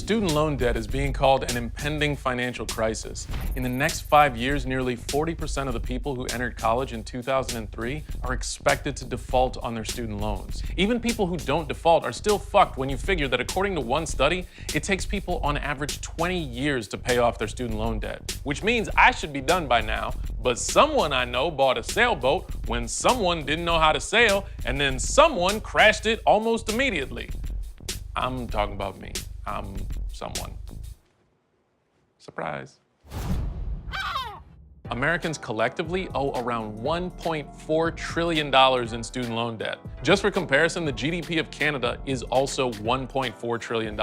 Student loan debt is being called an impending financial crisis. In the next 5 years, nearly 40% of the people who entered college in 2003 are expected to default on their student loans. Even people who don't default are still fucked when you figure that according to one study, it takes people on average 20 years to pay off their student loan debt. Which means I should be done by now, but someone I know bought a sailboat when someone didn't know how to sail, and then someone crashed it almost immediately. I'm talking about me. I'm someone. Surprise. Americans collectively owe around $1.4 trillion in student loan debt. Just for comparison, the GDP of Canada is also $1.4 trillion.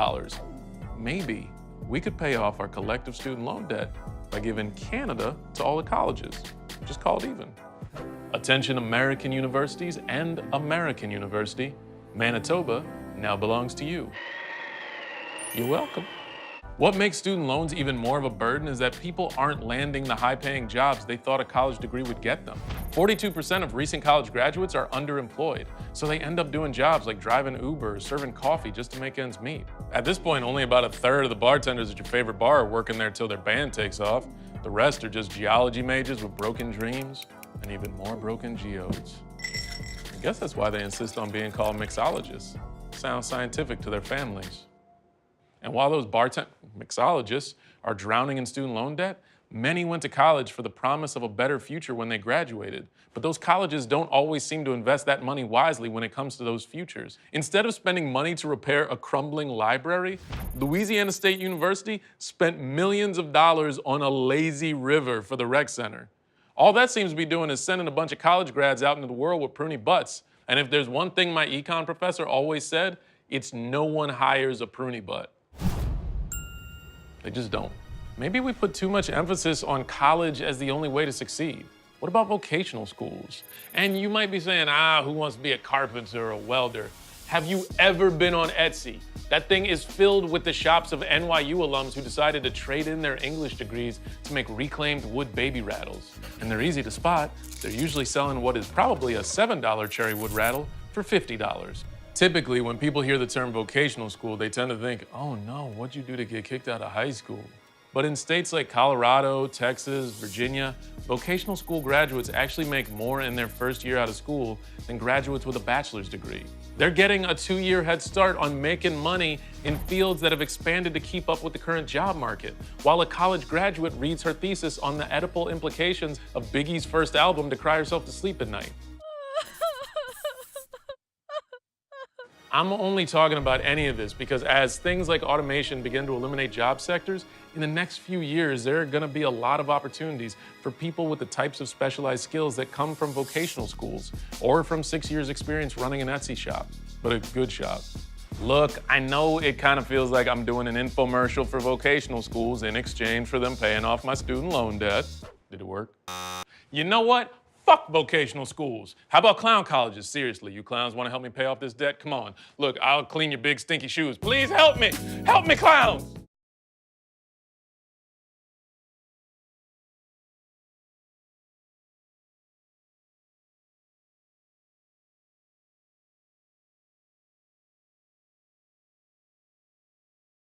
Maybe we could pay off our collective student loan debt by giving Canada to all the colleges. Just call it even. Attention American universities and American University, Manitoba now belongs to you. You're welcome. What makes student loans even more of a burden is that people aren't landing the high-paying jobs they thought a college degree would get them. 42% of recent college graduates are underemployed, so they end up doing jobs like driving Uber or serving coffee just to make ends meet. At this point, only about a third of the bartenders at your favorite bar are working there till their band takes off. The rest are just geology majors with broken dreams and even more broken geodes. I guess that's why they insist on being called mixologists. Sounds scientific to their families. And while those mixologists are drowning in student loan debt, many went to college for the promise of a better future when they graduated. But those colleges don't always seem to invest that money wisely when it comes to those futures. Instead of spending money to repair a crumbling library, Louisiana State University spent millions of dollars on a lazy river for the rec center. All that seems to be doing is sending a bunch of college grads out into the world with pruny butts. And if there's one thing my econ professor always said, it's no one hires a pruny butt. They just don't. Maybe we put too much emphasis on college as the only way to succeed. What about vocational schools? And you might be saying, who wants to be a carpenter or a welder? Have you ever been on Etsy? That thing is filled with the shops of NYU alums who decided to trade in their English degrees to make reclaimed wood baby rattles. And they're easy to spot. They're usually selling what is probably a $7 cherry wood rattle for $50. Typically, when people hear the term vocational school, they tend to think, oh no, what'd you do to get kicked out of high school? But in states like Colorado, Texas, Virginia, vocational school graduates actually make more in their first year out of school than graduates with a bachelor's degree. They're getting a 2-year head start on making money in fields that have expanded to keep up with the current job market, while a college graduate reads her thesis on the Oedipal implications of Biggie's first album to cry herself to sleep at night. I'm only talking about any of this because as things like automation begin to eliminate job sectors, in the next few years, there are gonna be a lot of opportunities for people with the types of specialized skills that come from vocational schools or from 6 years experience running an Etsy shop, but a good shop. Look, I know it kind of feels like I'm doing an infomercial for vocational schools in exchange for them paying off my student loan debt. Did it work? You know what? Fuck vocational schools. How about clown colleges? Seriously, you clowns want to help me pay off this debt? Come on. Look, I'll clean your big stinky shoes. Please help me. Help me, clowns.